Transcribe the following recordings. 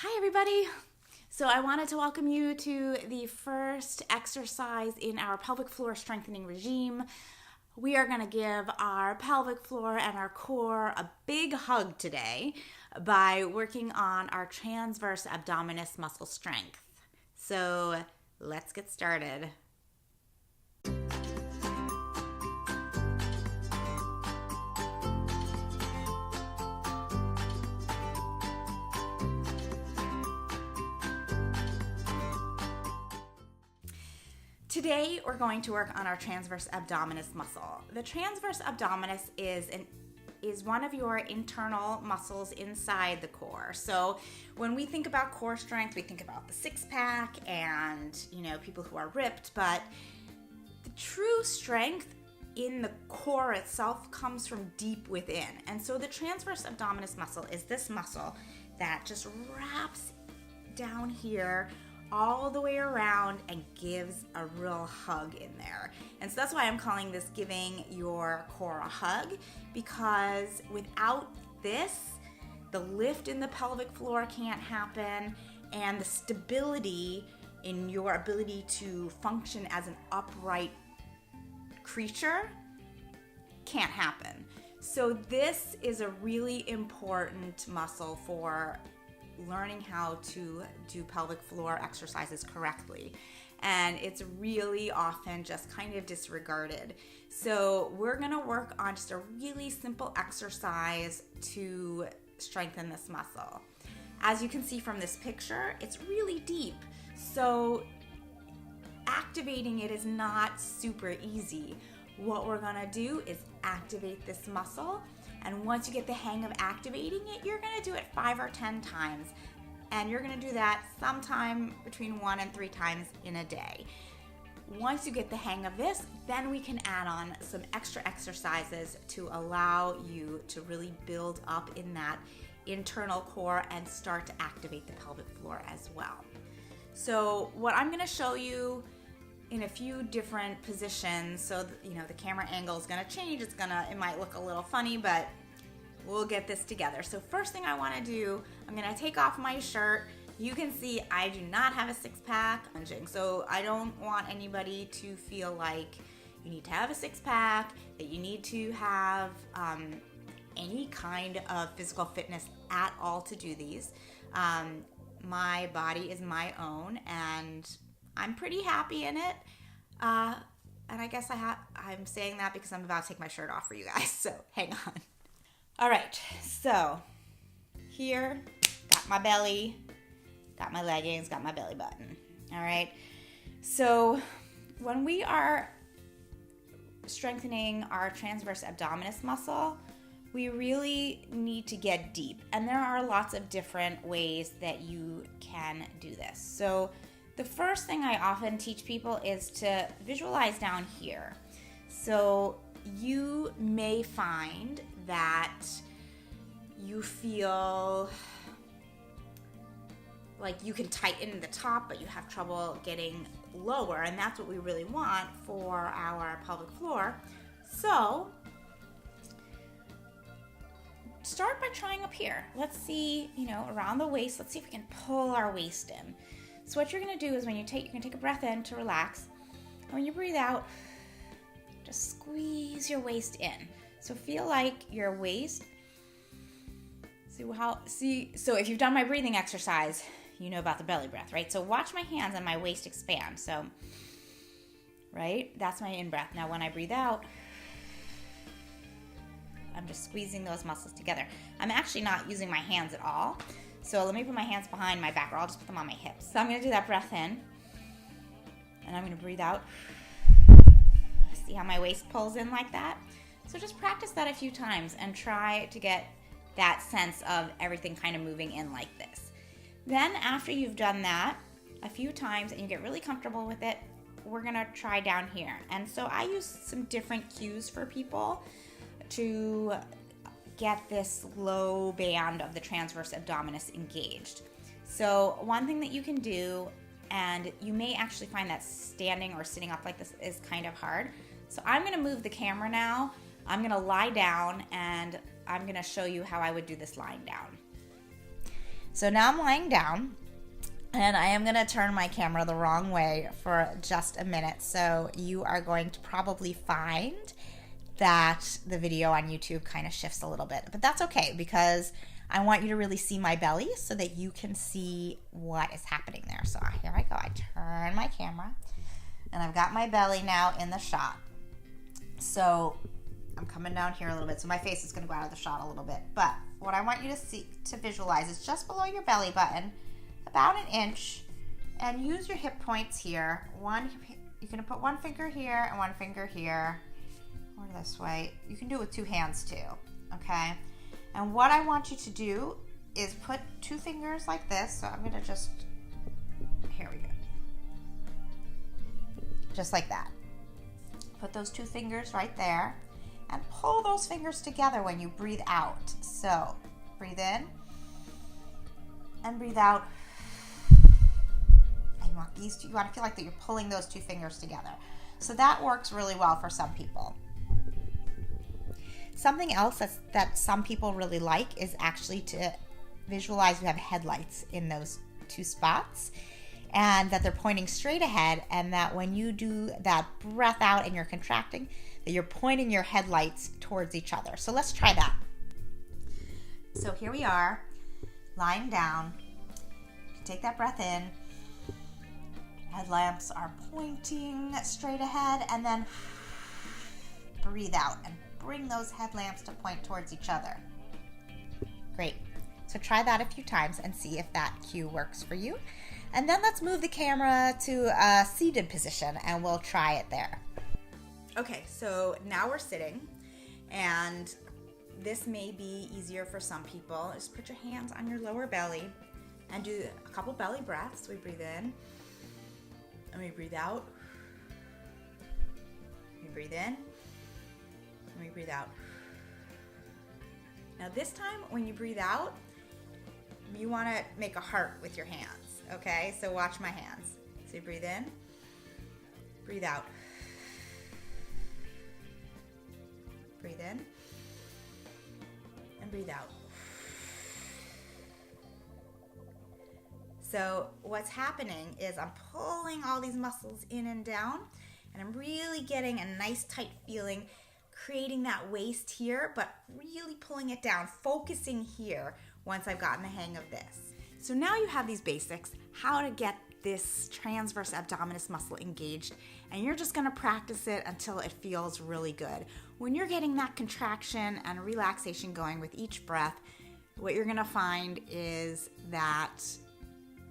Hi everybody! So I wanted to welcome you to the first exercise in our pelvic floor strengthening regime. We are going to give our pelvic floor and our core a big hug today by working on our transverse abdominis muscle strength. So let's get started. Today, we're going to work on our transverse abdominis muscle. The transverse abdominis is one of your internal muscles inside the core. So when we think about core strength, we think about the six-pack and, people who are ripped, but the true strength in the core itself comes from deep within. And so the transverse abdominis muscle is this muscle that just wraps down here all the way around and gives a real hug in there. And so that's why I'm calling this giving your core a hug, because without this, the lift in the pelvic floor can't happen, and the stability in your ability to function as an upright creature can't happen. So this is a really important muscle for learning how to do pelvic floor exercises correctly. And it's really often just kind of disregarded. So we're gonna work on just a really simple exercise to strengthen this muscle. As you can see from this picture, it's really deep. So activating it is not super easy. What we're gonna do is activate this muscle. And once you get the hang of activating it, you're gonna do it 5 or 10 times. And you're gonna do that sometime between 1 and 3 times in a day. Once you get the hang of this, then we can add on some extra exercises to allow you to really build up in that internal core and start to activate the pelvic floor as well. So what I'm gonna show you in a few different positions, so the camera angle is going to change. It might look a little funny, but we'll get this together. So first thing I want to do, I'm going to take off my shirt. You can see I do not have a six-pack. So I don't want anybody to feel like you need to have a six-pack, that you need to have any kind of physical fitness at all to do these. My body is my own, and I'm pretty happy in it, and I guess I'm saying that because I'm about to take my shirt off for you guys, so hang on. All right, so here, got my belly, got my leggings, got my belly button. All right, so when we are strengthening our transverse abdominis muscle, we really need to get deep, and there are lots of different ways that you can do this. So the first thing I often teach people is to visualize down here. So you may find that you feel like you can tighten the top, but you have trouble getting lower, and that's what we really want for our pelvic floor. So start by trying up here. Let's see, around the waist, let's see if we can pull our waist in. So what you're going to do is you're going to take a breath in to relax. And when you breathe out, just squeeze your waist in. So feel like your waist. So if you've done my breathing exercise, you know about the belly breath, right? So watch my hands and my waist expand. So, right? That's my in-breath. Now when I breathe out, I'm just squeezing those muscles together. I'm actually not using my hands at all. So let me put my hands behind my back, or I'll just put them on my hips. So I'm going to do that breath in, and I'm going to breathe out. See how my waist pulls in like that? So just practice that a few times and try to get that sense of everything kind of moving in like this. Then after you've done that a few times and you get really comfortable with it, we're going to try down here. And so I use some different cues for people to get this low band of the transverse abdominis engaged. So one thing that you can do, and you may actually find that standing or sitting up like this is kind of hard. So I'm going to move the camera now. I'm going to lie down, and I'm going to show you how I would do this lying down. So now I'm lying down, and I am gonna turn my camera the wrong way for just a minute. So you are going to probably find that the video on YouTube kind of shifts a little bit, but that's okay because I want you to really see my belly so that you can see what is happening there. So here I go. I turn my camera, and I've got my belly now in the shot. So I'm coming down here a little bit. So my face is going to go out of the shot a little bit. But what I want you to visualize is just below your belly button, about an inch, and use your hip points here. You're going to put one finger here and one finger here, or this way. You can do it with two hands too, okay? And what I want you to do is put two fingers like this. So I'm going to just, here we go. Just like that. Put those two fingers right there and pull those fingers together when you breathe out. So breathe in and breathe out. And you want to feel like that you're pulling those two fingers together. So that works really well for some people. Something else that some people really like is actually to visualize you have headlights in those two spots, and that they're pointing straight ahead, and that when you do that breath out and you're contracting, that you're pointing your headlights towards each other. So let's try that. So here we are, lying down. Take that breath in. Headlamps are pointing straight ahead, and then breathe out and bring those headlamps to point towards each other. Great. So try that a few times and see if that cue works for you. And then let's move the camera to a seated position and we'll try it there. Okay, so now we're sitting, and this may be easier for some people. Just put your hands on your lower belly and do a couple belly breaths. We breathe in and we breathe out. We breathe in and we breathe out. Now this time when you breathe out, you want to make a heart with your hands, okay? So watch my hands. So you breathe in, breathe out. Breathe in and breathe out. So what's happening is I'm pulling all these muscles in and down, and I'm really getting a nice tight feeling, creating that waist here, but really pulling it down, focusing here once I've gotten the hang of this. So now you have these basics, how to get this transverse abdominis muscle engaged, and you're just gonna practice it until it feels really good. When you're getting that contraction and relaxation going with each breath, what you're gonna find is that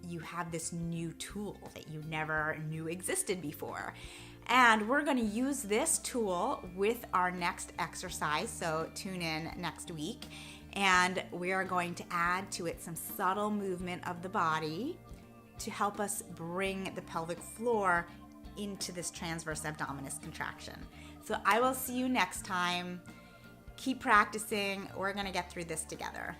you have this new tool that you never knew existed before. And we're gonna use this tool with our next exercise, so tune in next week. And we are going to add to it some subtle movement of the body to help us bring the pelvic floor into this transverse abdominis contraction. So I will see you next time. Keep practicing. We're gonna get through this together.